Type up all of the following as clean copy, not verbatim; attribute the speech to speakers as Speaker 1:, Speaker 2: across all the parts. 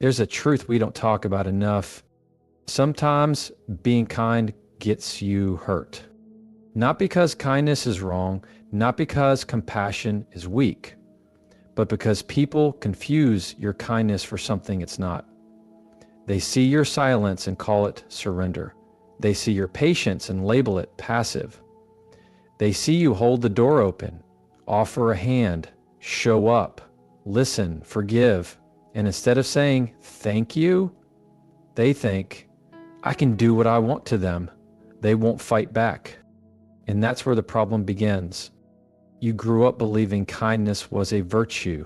Speaker 1: There's a truth we don't talk about enough. Sometimes being kind gets you hurt. Not because kindness is wrong, not because compassion is weak, but because people confuse your kindness for something it's not. They see your silence and call it surrender. They see your patience and label it passive. They see you hold the door open, offer a hand, show up, listen, forgive, and instead of saying thank you, they think, I can do what I want to them. They won't fight back. And that's where the problem begins. You grew up believing kindness was a virtue,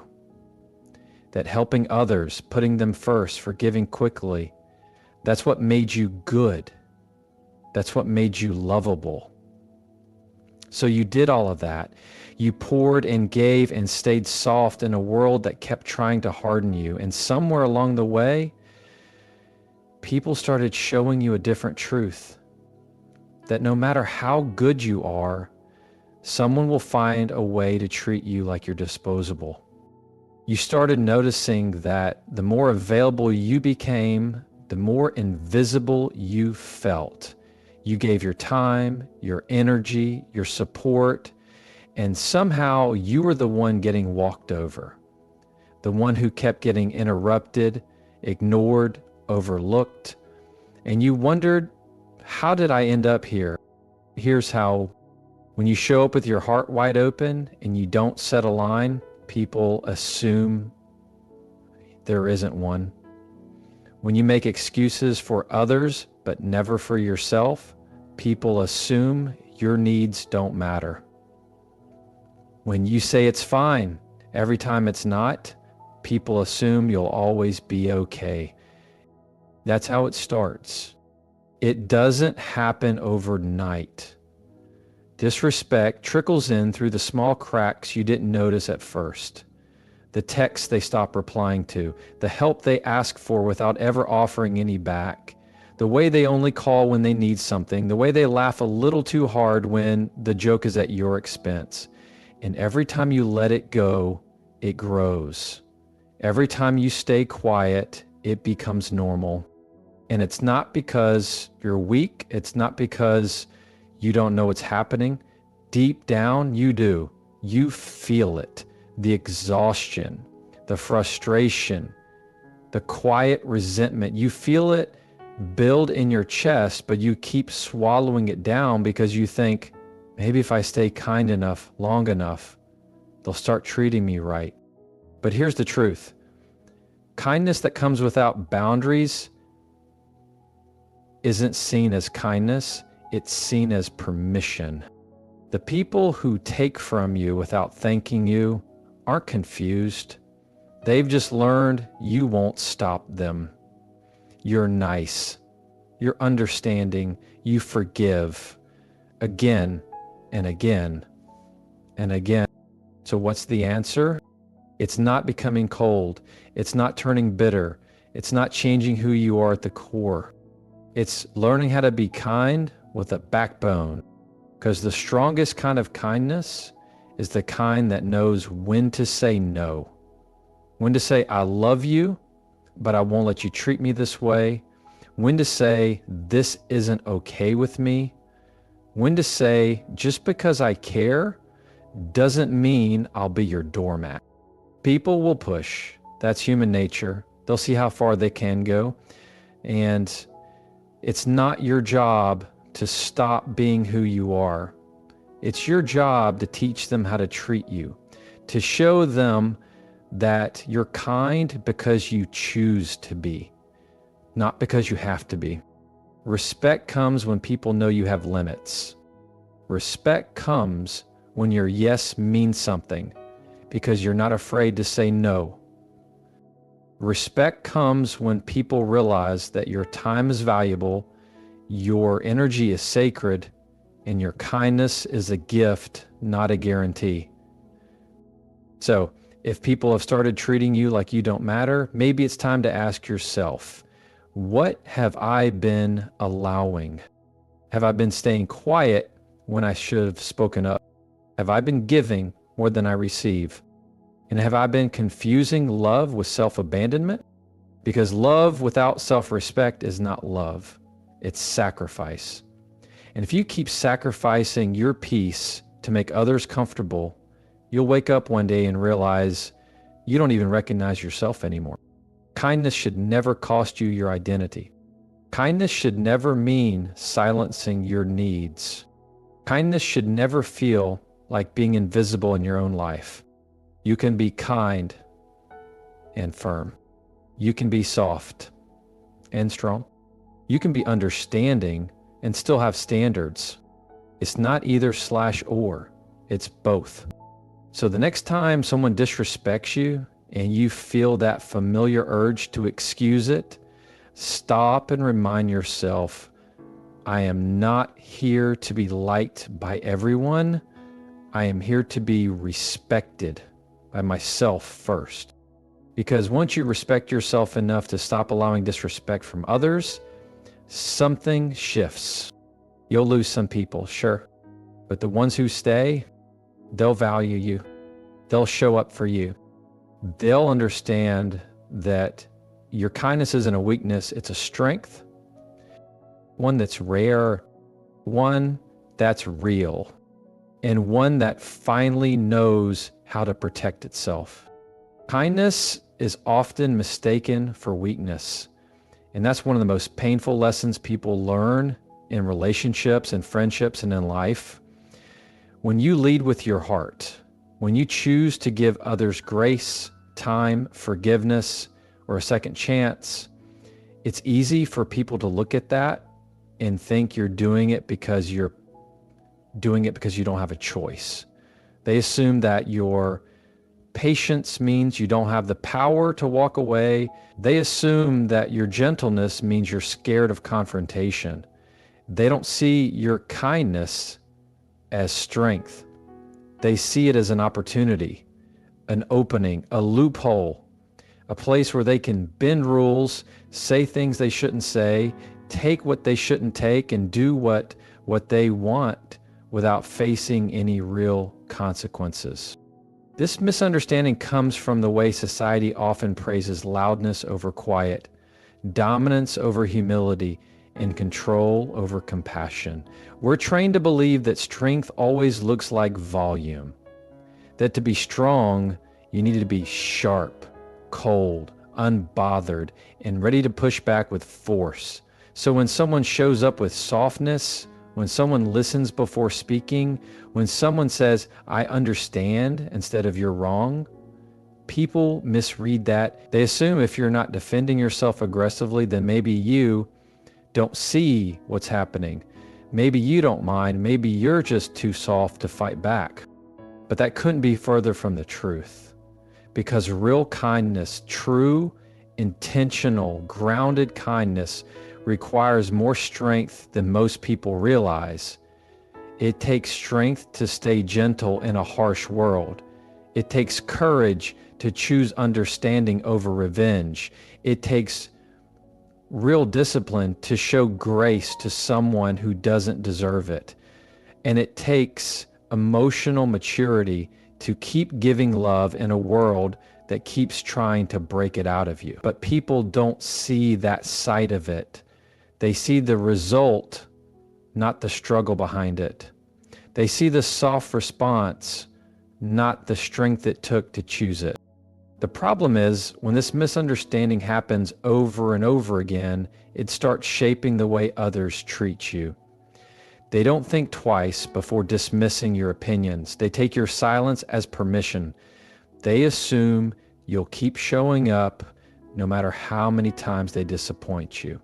Speaker 1: that helping others, putting them first, forgiving quickly, that's what made you good. That's what made you lovable. So you did all of that. You poured and gave and stayed soft in a world that kept trying to harden you. And somewhere along the way, people started showing you a different truth, that no matter how good you are, someone will find a way to treat you like you're disposable. You started noticing that the more available you became, the more invisible you felt. You gave your time, your energy, your support, and somehow you were the one getting walked over, the one who kept getting interrupted, ignored, overlooked, and you wondered, how did I end up here? Here's how. When you show up with your heart wide open and you don't set a line, people assume there isn't one. When you make excuses for others but never for yourself, people assume your needs don't matter. When you say it's fine every time it's not, people assume you'll always be okay. That's how it starts. It doesn't happen overnight. Disrespect trickles in through the small cracks you didn't notice at first. The texts they stop replying to, the help they ask for without ever offering any back, the way they only call when they need something, the way they laugh a little too hard when the joke is at your expense. And every time you let it go, it grows. Every time you stay quiet, it becomes normal. And it's not because you're weak. It's not because you don't know what's happening. Deep down, you do. You feel it. The exhaustion, the frustration, the quiet resentment. You feel it build in your chest, but you keep swallowing it down because you think, maybe if I stay kind enough, long enough, they'll start treating me right. But here's the truth. Kindness that comes without boundaries isn't seen as kindness, it's seen as permission. The people who take from you without thanking you aren't confused. They've just learned you won't stop them. You're nice, you're understanding, you forgive again and again and again. So what's the answer? It's not becoming cold. It's not turning bitter. It's not changing who you are at the core. It's learning how to be kind with a backbone, because the strongest kind of kindness is the kind that knows when to say no, when to say, I love you, but I won't let you treat me this way, when to say, this isn't okay with me, when to say, just because I care doesn't mean I'll be your doormat. People will push. That's human nature. They'll see how far they can go. And it's not your job to stop being who you are. It's your job to teach them how to treat you, to show them that you're kind because you choose to be, not because you have to be. Respect comes when people know you have limits. Respect comes when your yes means something, because you're not afraid to say no. Respect comes when people realize that your time is valuable, your energy is sacred, and your kindness is a gift, not a guarantee. So, if people have started treating you like you don't matter, maybe it's time to ask yourself, what have I been allowing? Have I been staying quiet when I should have spoken up? Have I been giving more than I receive? And have I been confusing love with self-abandonment? Because love without self-respect is not love. It's sacrifice. And if you keep sacrificing your peace to make others comfortable, you'll wake up one day and realize you don't even recognize yourself anymore. Kindness should never cost you your identity. Kindness should never mean silencing your needs. Kindness should never feel like being invisible in your own life. You can be kind and firm. You can be soft and strong. You can be understanding and still have standards. It's not either slash or, it's both. So the next time someone disrespects you and you feel that familiar urge to excuse it, stop and remind yourself, I am not here to be liked by everyone. I am here to be respected by myself first. Because once you respect yourself enough to stop allowing disrespect from others, something shifts. You'll lose some people, sure. But the ones who stay, they'll value you. They'll show up for you. They'll understand that your kindness isn't a weakness, it's a strength. One that's rare, one that's real, and one that finally knows how to protect itself. Kindness is often mistaken for weakness. And that's one of the most painful lessons people learn in relationships and friendships and in life. When you lead with your heart, when you choose to give others grace, time, forgiveness, or a second chance, it's easy for people to look at that and think you're doing it because you don't have a choice. They assume that your patience means you don't have the power to walk away. They assume that your gentleness means you're scared of confrontation. They don't see your kindness as strength. They see it as an opportunity, an opening, a loophole, a place where they can bend rules, say things they shouldn't say, take what they shouldn't take, and do what they want without facing any real consequences. This misunderstanding comes from the way society often praises loudness over quiet, dominance over humility, and control over compassion. We're trained to believe that strength always looks like volume, that to be strong, you need to be sharp, cold, unbothered, and ready to push back with force. So when someone shows up with softness, when someone listens before speaking, when someone says, I understand, instead of you're wrong, people misread that. They assume if you're not defending yourself aggressively, then maybe you don't see what's happening. Maybe you don't mind. Maybe you're just too soft to fight back. But that couldn't be further from the truth. Because real kindness, true, intentional, grounded kindness requires more strength than most people realize. It takes strength to stay gentle in a harsh world. It takes courage to choose understanding over revenge. It takes real discipline to show grace to someone who doesn't deserve it. And it takes emotional maturity to keep giving love in a world that keeps trying to break it out of you. But people don't see that side of it. They see the result, not the struggle behind it. They see the soft response, not the strength it took to choose it. The problem is, when this misunderstanding happens over and over again, it starts shaping the way others treat you. They don't think twice before dismissing your opinions. They take your silence as permission. They assume you'll keep showing up no matter how many times they disappoint you.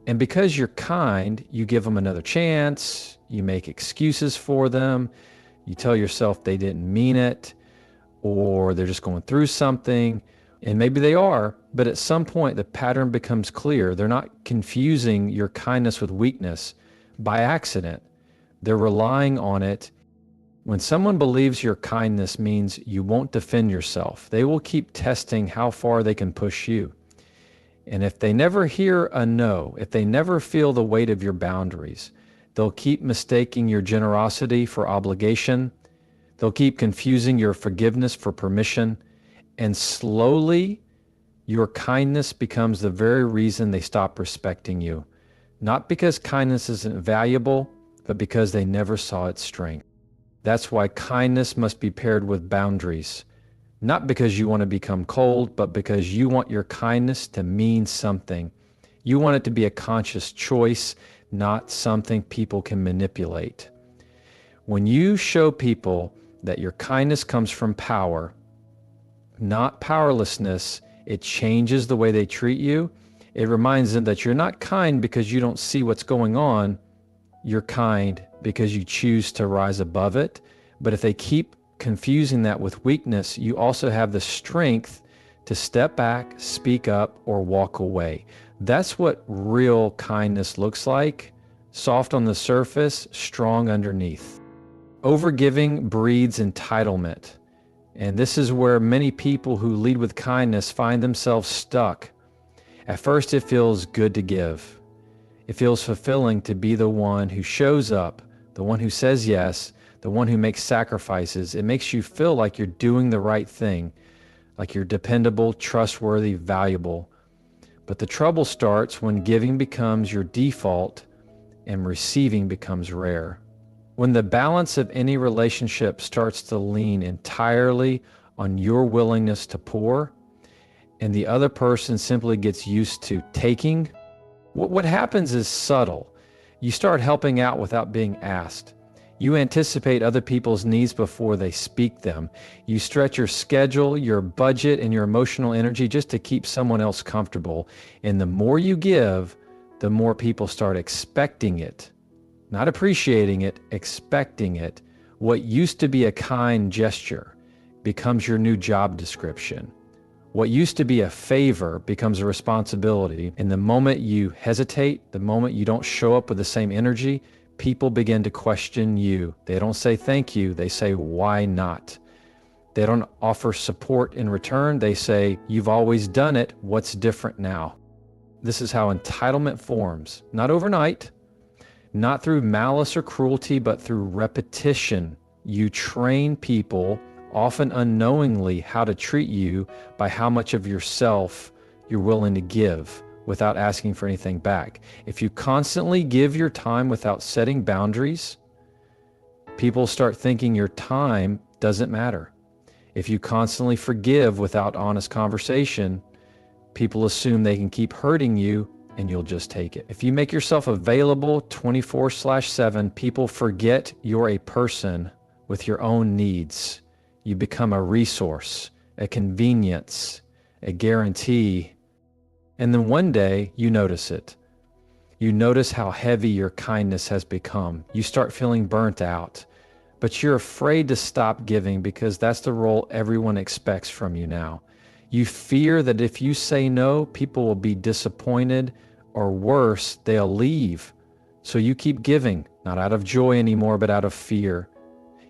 Speaker 1: And because you're kind, you give them another chance, you make excuses for them, you tell yourself they didn't mean it, or they're just going through something, and maybe they are, but at some point the pattern becomes clear. They're not confusing your kindness with weakness by accident. They're relying on it. When someone believes your kindness means you won't defend yourself, they will keep testing how far they can push you. And if they never hear a no, if they never feel the weight of your boundaries, they'll keep mistaking your generosity for obligation. They'll keep confusing your forgiveness for permission. And slowly, Your kindness becomes the very reason they stop respecting you. Not because kindness isn't valuable, but because they never saw its strength. That's why kindness must be paired with boundaries. Not because you want to become cold, but because you want your kindness to mean something. You want it to be a conscious choice, not something people can manipulate. When you show people that your kindness comes from power, not powerlessness, it changes the way they treat you. It reminds them that you're not kind because you don't see what's going on. You're kind because you choose to rise above it. But if they keep confusing that with weakness, you also have the strength to step back, speak up, or walk away. That's what real kindness looks like. Soft on the surface, strong underneath. Overgiving breeds entitlement. And this is where many people who lead with kindness find themselves stuck. At first, it feels good to give. It feels fulfilling to be the one who shows up, the one who says yes, the one who makes sacrifices. It makes you feel like you're doing the right thing, like you're dependable, trustworthy, valuable. But the trouble starts when giving becomes your default and receiving becomes rare. When the balance of any relationship starts to lean entirely on your willingness to pour, and the other person simply gets used to taking, what happens is subtle. You start helping out without being asked. You anticipate other people's needs before they speak them. You stretch your schedule, your budget, and your emotional energy just to keep someone else comfortable. And the more you give, the more people start expecting it. Not appreciating it, expecting it. What used to be a kind gesture becomes your new job description. What used to be a favor becomes a responsibility. And the moment you hesitate, the moment you don't show up with the same energy, people begin to question you. They don't say thank you, they say why not? They don't offer support in return, they say you've always done it, what's different now? This is how entitlement forms, not overnight, not through malice or cruelty, but through repetition. You train people, often unknowingly, how to treat you by how much of yourself you're willing to give without asking for anything back. If you constantly give your time without setting boundaries, people start thinking your time doesn't matter. If you constantly forgive without honest conversation, people assume they can keep hurting you and you'll just take it. If you make yourself available 24/7, people forget you're a person with your own needs. You become a resource, a convenience, a guarantee. And then one day you notice it. You notice how heavy your kindness has become. You start feeling burnt out, but you're afraid to stop giving because that's the role everyone expects from you now. You fear that if you say no, people will be disappointed, or worse, they'll leave. So you keep giving, not out of joy anymore, but out of fear.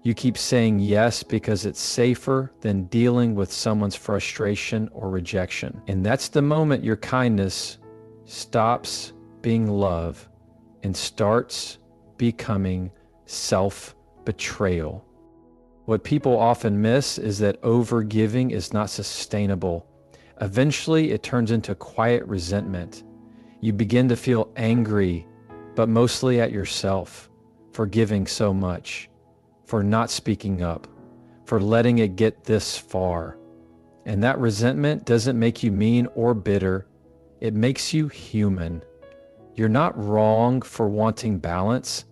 Speaker 1: You keep saying yes because it's safer than dealing with someone's frustration or rejection. And that's the moment your kindness stops being love and starts becoming self-betrayal. What people often miss is that overgiving is not sustainable. Eventually, it turns into quiet resentment. You begin to feel angry, but mostly at yourself for giving so much, for not speaking up, for letting it get this far. And that resentment doesn't make you mean or bitter. It makes you human. You're not wrong for wanting balance.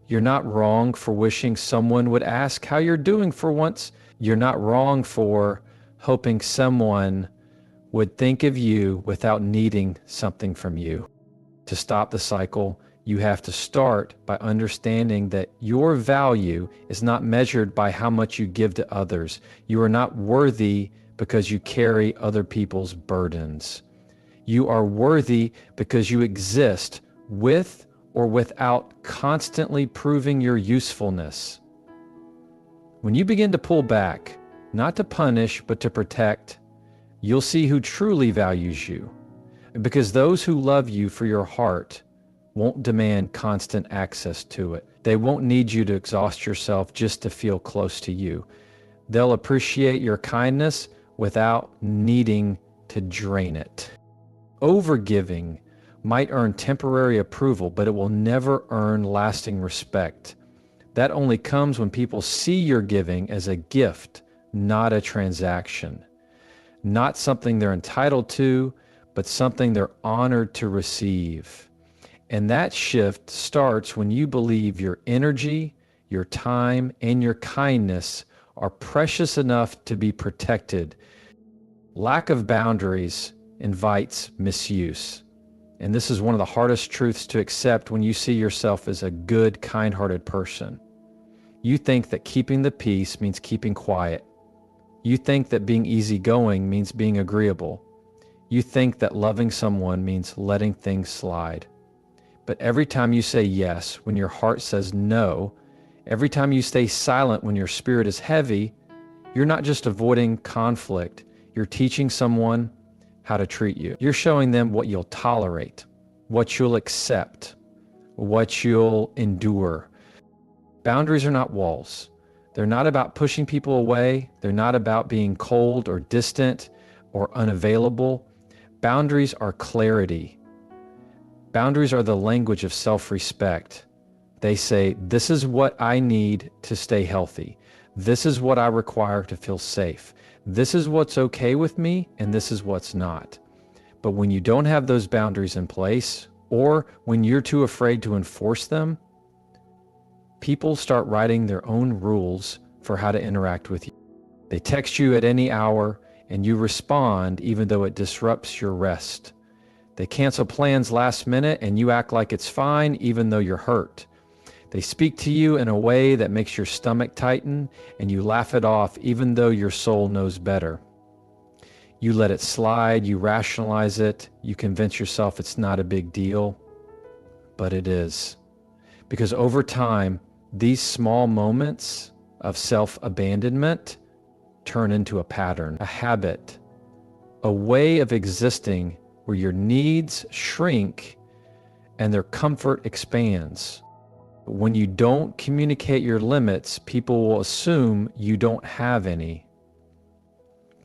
Speaker 1: You're not wrong for wishing someone would ask how you're doing for once. You're not wrong for hoping someone would think of you without needing something from you. To stop the cycle, you have to start by understanding that your value is not measured by how much you give to others. You are not worthy because you carry other people's burdens. You are worthy because you exist with or without constantly proving your usefulness. When you begin to pull back, not to punish, but to protect, you'll see who truly values you. Because those who love you for your heart won't demand constant access to it. They won't need you to exhaust yourself just to feel close to you. They'll appreciate your kindness without needing to drain it. Overgiving might earn temporary approval, but it will never earn lasting respect. That only comes when people see your giving as a gift, not a transaction. Not something they're entitled to, but something they're honored to receive. And that shift starts when you believe your energy, your time, and your kindness are precious enough to be protected. Lack of boundaries invites misuse. And this is one of the hardest truths to accept when you see yourself as a good, kind-hearted person. You think that keeping the peace means keeping quiet. You think that being easygoing means being agreeable. You think that loving someone means letting things slide. But every time you say yes when your heart says no, every time you stay silent when your spirit is heavy, you're not just avoiding conflict, you're teaching someone how to treat you. You're showing them what you'll tolerate, what you'll accept, what you'll endure. Boundaries are not walls. They're not about pushing people away. They're not about being cold or distant or unavailable. Boundaries are clarity. Boundaries are the language of self-respect. They say, this is what I need to stay healthy. This is what I require to feel safe. This is what's okay with me, and this is what's not. But when you don't have those boundaries in place, or when you're too afraid to enforce them, people start writing their own rules for how to interact with you. They text you at any hour, and you respond even though it disrupts your rest. They cancel plans last minute, and you act like it's fine even though you're hurt. They speak to you in a way that makes your stomach tighten, and you laugh it off even though your soul knows better. You let it slide, you rationalize it, you convince yourself it's not a big deal, but it is. Because over time, these small moments of self-abandonment turn into a pattern, a habit, a way of existing where your needs shrink and their comfort expands. When you don't communicate your limits, people will assume you don't have any.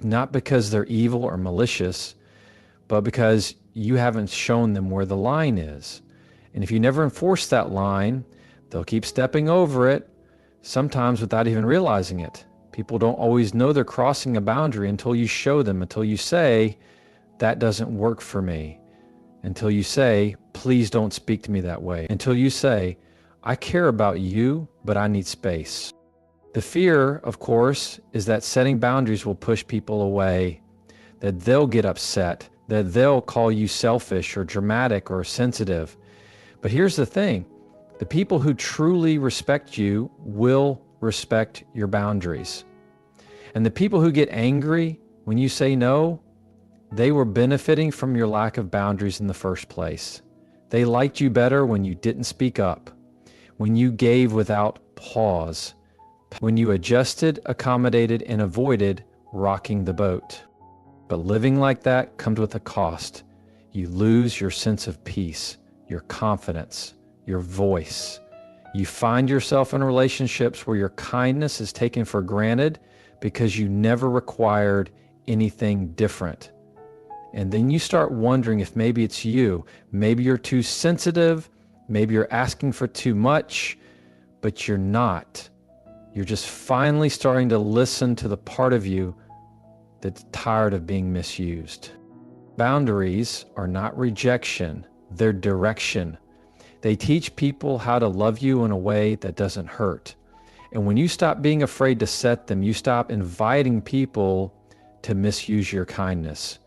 Speaker 1: Not because they're evil or malicious, but because you haven't shown them where the line is. And if you never enforce that line, they'll keep stepping over it, sometimes without even realizing it. People don't always know they're crossing a boundary until you show them, until you say, that doesn't work for me. Until you say, please don't speak to me that way. Until you say, I care about you, but I need space. The fear, of course, is that setting boundaries will push people away, that they'll get upset, that they'll call you selfish or dramatic or sensitive. But here's the thing, the people who truly respect you will respect your boundaries. And the people who get angry when you say no, they were benefiting from your lack of boundaries in the first place. They liked you better when you didn't speak up, when you gave without pause, when you adjusted, accommodated, and avoided rocking the boat. But living like that comes with a cost. You lose your sense of peace, your confidence, your voice. You find yourself in relationships where your kindness is taken for granted because you never required anything different. And then you start wondering if maybe it's you. Maybe you're too sensitive. Maybe you're asking for too much, but you're not. You're just finally starting to listen to the part of you that's tired of being misused. Boundaries are not rejection, they're direction. They teach people how to love you in a way that doesn't hurt. And when you stop being afraid to set them, you stop inviting people to misuse your kindness.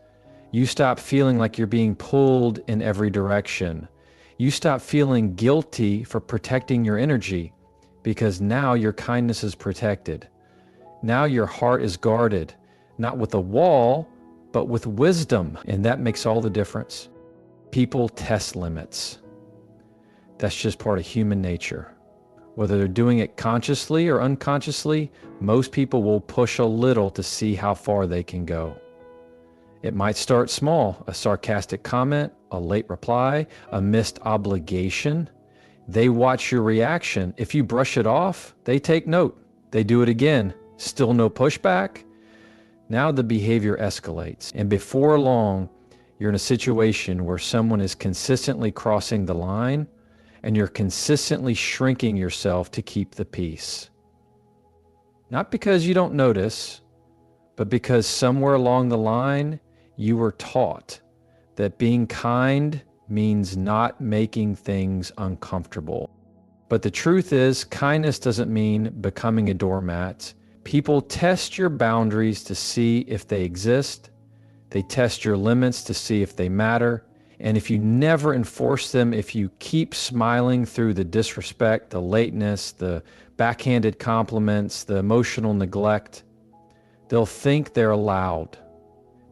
Speaker 1: You stop feeling like you're being pulled in every direction. You stop feeling guilty for protecting your energy because now your kindness is protected. Now your heart is guarded, not with a wall, but with wisdom. And that makes all the difference. People test limits. That's just part of human nature. Whether they're doing it consciously or unconsciously, most people will push a little to see how far they can go. It might start small, a sarcastic comment, a late reply, a missed obligation. They watch your reaction. If you brush it off, they take note. They do it again. Still no pushback. Now the behavior escalates, and before long, you're in a situation where someone is consistently crossing the line, and you're consistently shrinking yourself to keep the peace. Not because you don't notice, but because somewhere along the line, you were taught that being kind means not making things uncomfortable. But the truth is, kindness doesn't mean becoming a doormat. People test your boundaries to see if they exist. They test your limits to see if they matter. And if you never enforce them, if you keep smiling through the disrespect, the lateness, the backhanded compliments, the emotional neglect, they'll think they're allowed.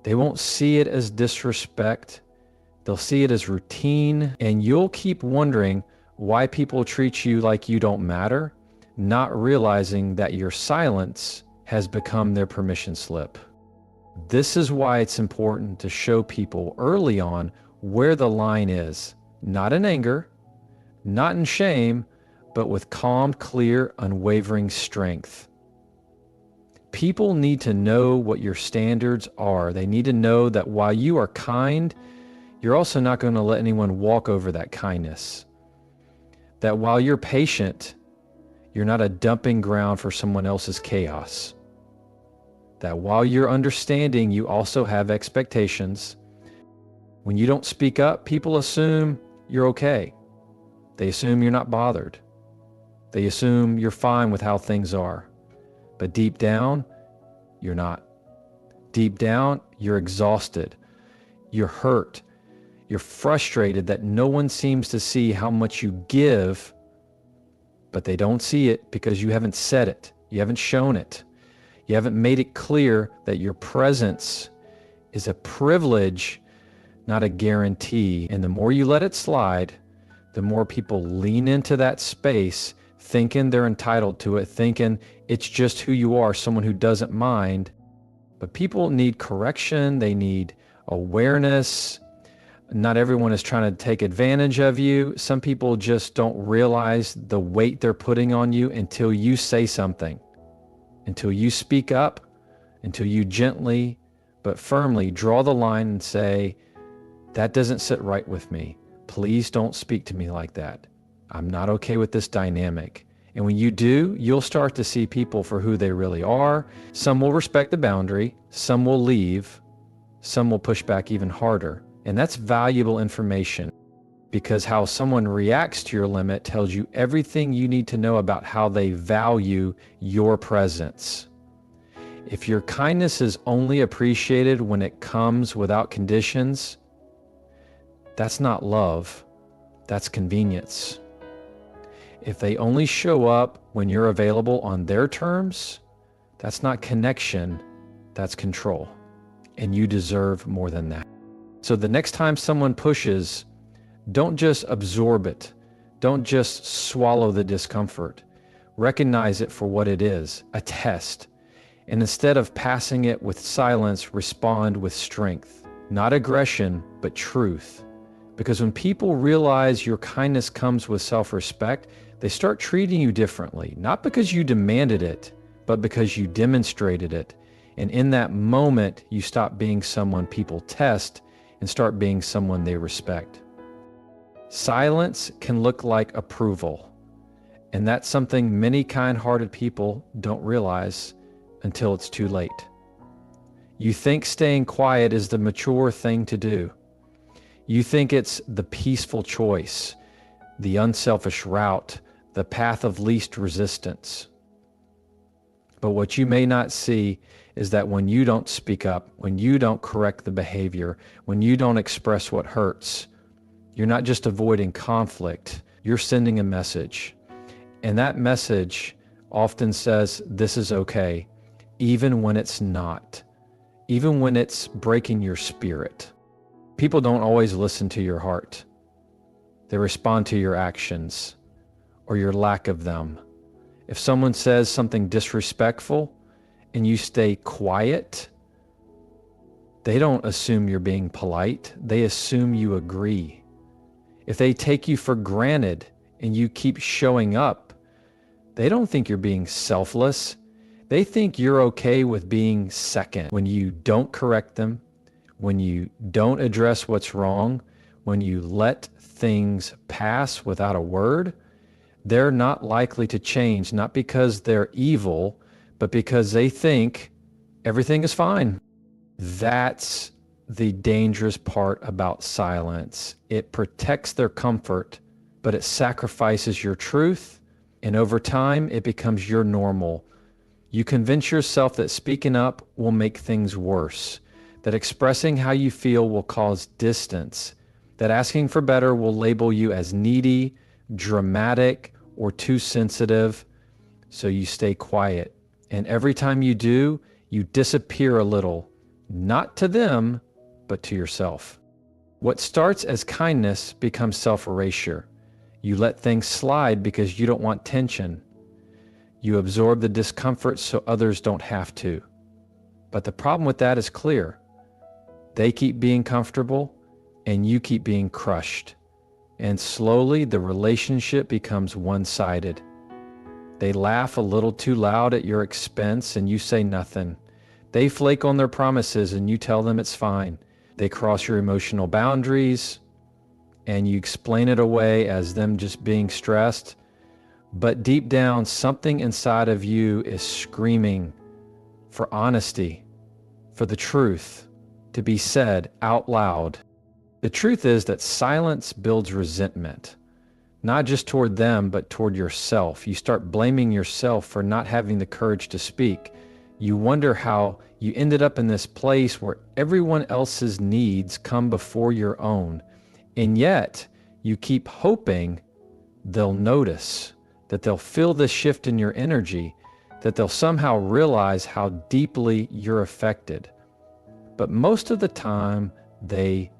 Speaker 1: They won't see it as disrespect. They'll see it as routine, and you'll keep wondering why people treat you like you don't matter, not realizing that your silence has become their permission slip. This is why it's important to show people early on where the line is, not in anger, not in shame, but with calm, clear, unwavering strength. People need to know what your standards are. They need to know that while you are kind, you're also not going to let anyone walk over that kindness. That while you're patient, you're not a dumping ground for someone else's chaos. That while you're understanding, you also have expectations. When you don't speak up, people assume you're okay. They assume you're not bothered. They assume you're fine with how things are. But deep down, you're not. Deep down, you're exhausted. You're hurt. You're frustrated that no one seems to see how much you give, but they don't see it because you haven't said it. You haven't shown it. You haven't made it clear that your presence is a privilege, not a guarantee. And the more you let it slide, the more people lean into that space, thinking they're entitled to it, thinking it's just who you are, someone who doesn't mind. But people need correction. They need awareness. Not everyone is trying to take advantage of you. Some people just don't realize the weight they're putting on you until you say something, until you speak up, until you gently but firmly draw the line and say, that doesn't sit right with me. Please don't speak to me like that. I'm not okay with this dynamic. And when you do, you'll start to see people for who they really are. Some will respect the boundary. Some will leave. Some will push back even harder. And that's valuable information, because how someone reacts to your limit tells you everything you need to know about how they value your presence. If your kindness is only appreciated when it comes without conditions, that's not love, that's convenience. If they only show up when you're available on their terms, that's not connection, that's control. And you deserve more than that. So the next time someone pushes, don't just absorb it. Don't just swallow the discomfort. Recognize it for what it is, a test. And instead of passing it with silence, respond with strength. Not aggression, but truth. Because when people realize your kindness comes with self-respect, they start treating you differently. Not because you demanded it, but because you demonstrated it. And in that moment, you stop being someone people test and start being someone they respect. Silence can look like approval, and that's something many kind-hearted people don't realize until it's too late. You think staying quiet is the mature thing to do. You think it's the peaceful choice, the unselfish route, the path of least resistance. But what you may not see is that when you don't speak up, when you don't correct the behavior, when you don't express what hurts, you're not just avoiding conflict, you're sending a message. And that message often says, this is okay, even when it's not, even when it's breaking your spirit. People don't always listen to your heart. They respond to your actions or your lack of them. If someone says something disrespectful and you stay quiet, they don't assume you're being polite. They assume you agree. If they take you for granted and you keep showing up, they don't think you're being selfless. They think you're okay with being second when you don't correct them, when you don't address what's wrong, when you let things pass without a word. They're not likely to change, not because they're evil, but because they think everything is fine. That's the dangerous part about silence. It protects their comfort, but it sacrifices your truth, and over time, it becomes your normal. You convince yourself that speaking up will make things worse, that expressing how you feel will cause distance, that asking for better will label you as needy, dramatic, or too sensitive, so you stay quiet. And every time you do, you disappear a little, not to them, but to yourself. What starts as kindness becomes self-erasure. You let things slide because you don't want tension. You absorb the discomfort so others don't have to. But the problem with that is clear. They keep being comfortable, and you keep being crushed. And slowly the relationship becomes one-sided. They laugh a little too loud at your expense and you say nothing. They flake on their promises and you tell them it's fine. They cross your emotional boundaries and you explain it away as them just being stressed. But deep down, something inside of you is screaming for honesty, for the truth to be said out loud. The truth is that silence builds resentment, not just toward them, but toward yourself. You start blaming yourself for not having the courage to speak. You wonder how you ended up in this place where everyone else's needs come before your own. And yet you keep hoping they'll notice, that they'll feel this shift in your energy, that they'll somehow realize how deeply you're affected. But most of the time they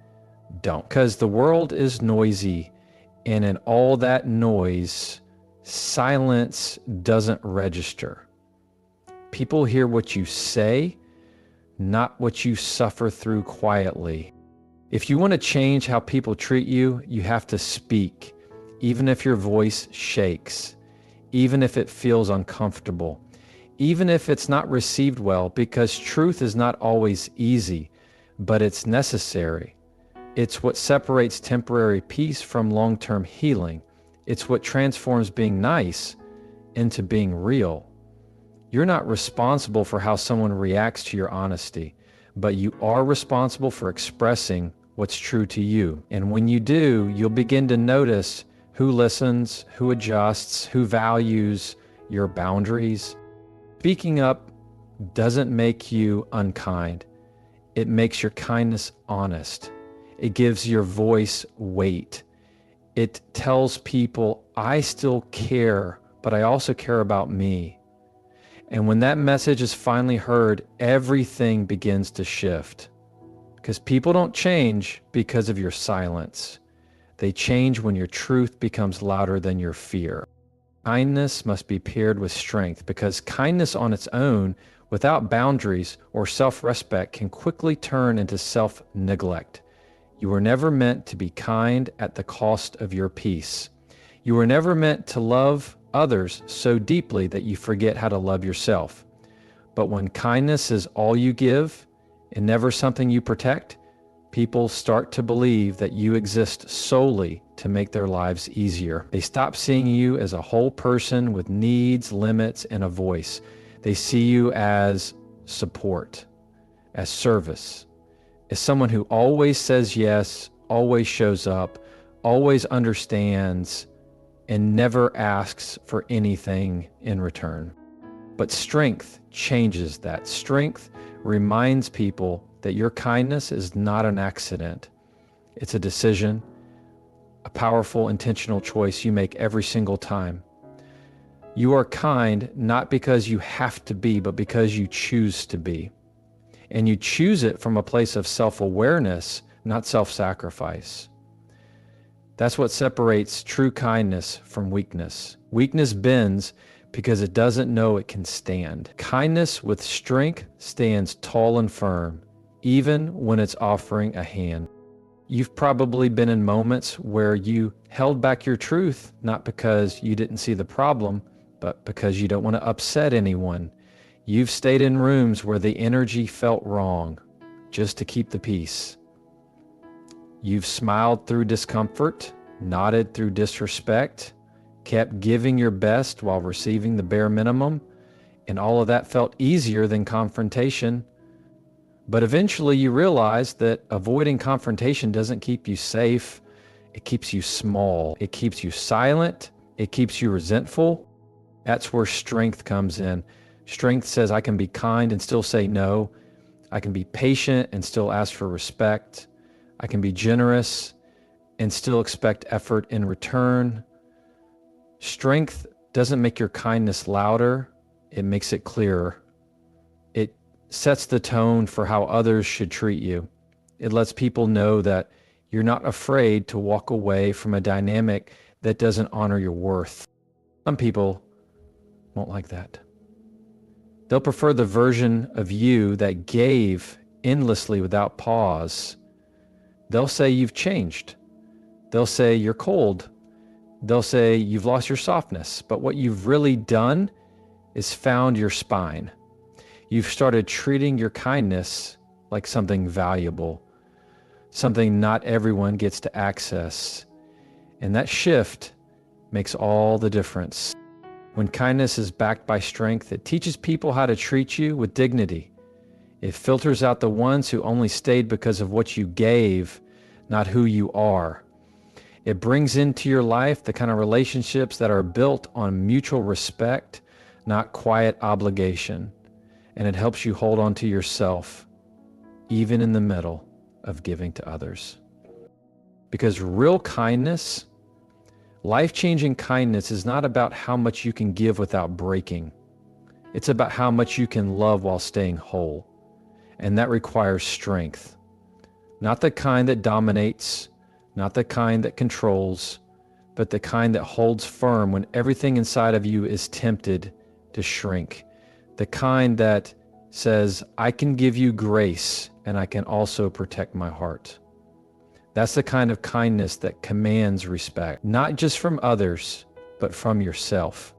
Speaker 1: don't, because the world is noisy, and in all that noise, silence doesn't register. People hear what you say, not what you suffer through quietly. If you want to change how people treat you, you have to speak, even if your voice shakes, even if it feels uncomfortable, even if it's not received well, because truth is not always easy, but it's necessary. It's what separates temporary peace from long-term healing. It's what transforms being nice into being real. You're not responsible for how someone reacts to your honesty, but you are responsible for expressing what's true to you. And when you do, you'll begin to notice who listens, who adjusts, who values your boundaries. Speaking up doesn't make you unkind. It makes your kindness honest. It gives your voice weight. It tells people, I still care, but I also care about me. And when that message is finally heard, everything begins to shift. Because people don't change because of your silence. They change when your truth becomes louder than your fear. Kindness must be paired with strength, because kindness on its own, without boundaries or self-respect, can quickly turn into self-neglect. You were never meant to be kind at the cost of your peace. You were never meant to love others so deeply that you forget how to love yourself. But when kindness is all you give and never something you protect, people start to believe that you exist solely to make their lives easier. They stop seeing you as a whole person with needs, limits, and a voice. They see you as support, as service, as someone who always says yes, always shows up, always understands, and never asks for anything in return. But strength changes that. Strength reminds people that your kindness is not an accident. It's a decision, a powerful, intentional choice you make every single time. You are kind not because you have to be, but because you choose to be. And you choose it from a place of self-awareness, not self-sacrifice. That's what separates true kindness from weakness. Weakness bends because it doesn't know it can stand. Kindness with strength stands tall and firm, even when it's offering a hand. You've probably been in moments where you held back your truth, not because you didn't see the problem, but because you don't want to upset anyone. You've stayed in rooms where the energy felt wrong just to keep the peace. You've smiled through discomfort, nodded through disrespect, kept giving your best while receiving the bare minimum, and all of that felt easier than confrontation. But eventually you realize that avoiding confrontation doesn't keep you safe. It keeps you small. It keeps you silent. It keeps you resentful. That's where strength comes in. Strength says I can be kind and still say no. I can be patient and still ask for respect. I can be generous and still expect effort in return. Strength doesn't make your kindness louder. It makes it clearer. It sets the tone for how others should treat you. It lets people know that you're not afraid to walk away from a dynamic that doesn't honor your worth. Some people won't like that. They'll prefer the version of you that gave endlessly without pause. They'll say you've changed. They'll say you're cold. They'll say you've lost your softness. But what you've really done is found your spine. You've started treating your kindness like something valuable, something not everyone gets to access. And that shift makes all the difference. When kindness is backed by strength, it teaches people how to treat you with dignity. It filters out the ones who only stayed because of what you gave, not who you are. It brings into your life the kind of relationships that are built on mutual respect, not quiet obligation. And it helps you hold on to yourself, even in the middle of giving to others. Because real kindness, life-changing kindness, is not about how much you can give without breaking. It's about how much you can love while staying whole. And that requires strength. Not the kind that dominates, not the kind that controls, but the kind that holds firm when everything inside of you is tempted to shrink. The kind that says, I can give you grace and I can also protect my heart. That's the kind of kindness that commands respect, not just from others, but from yourself.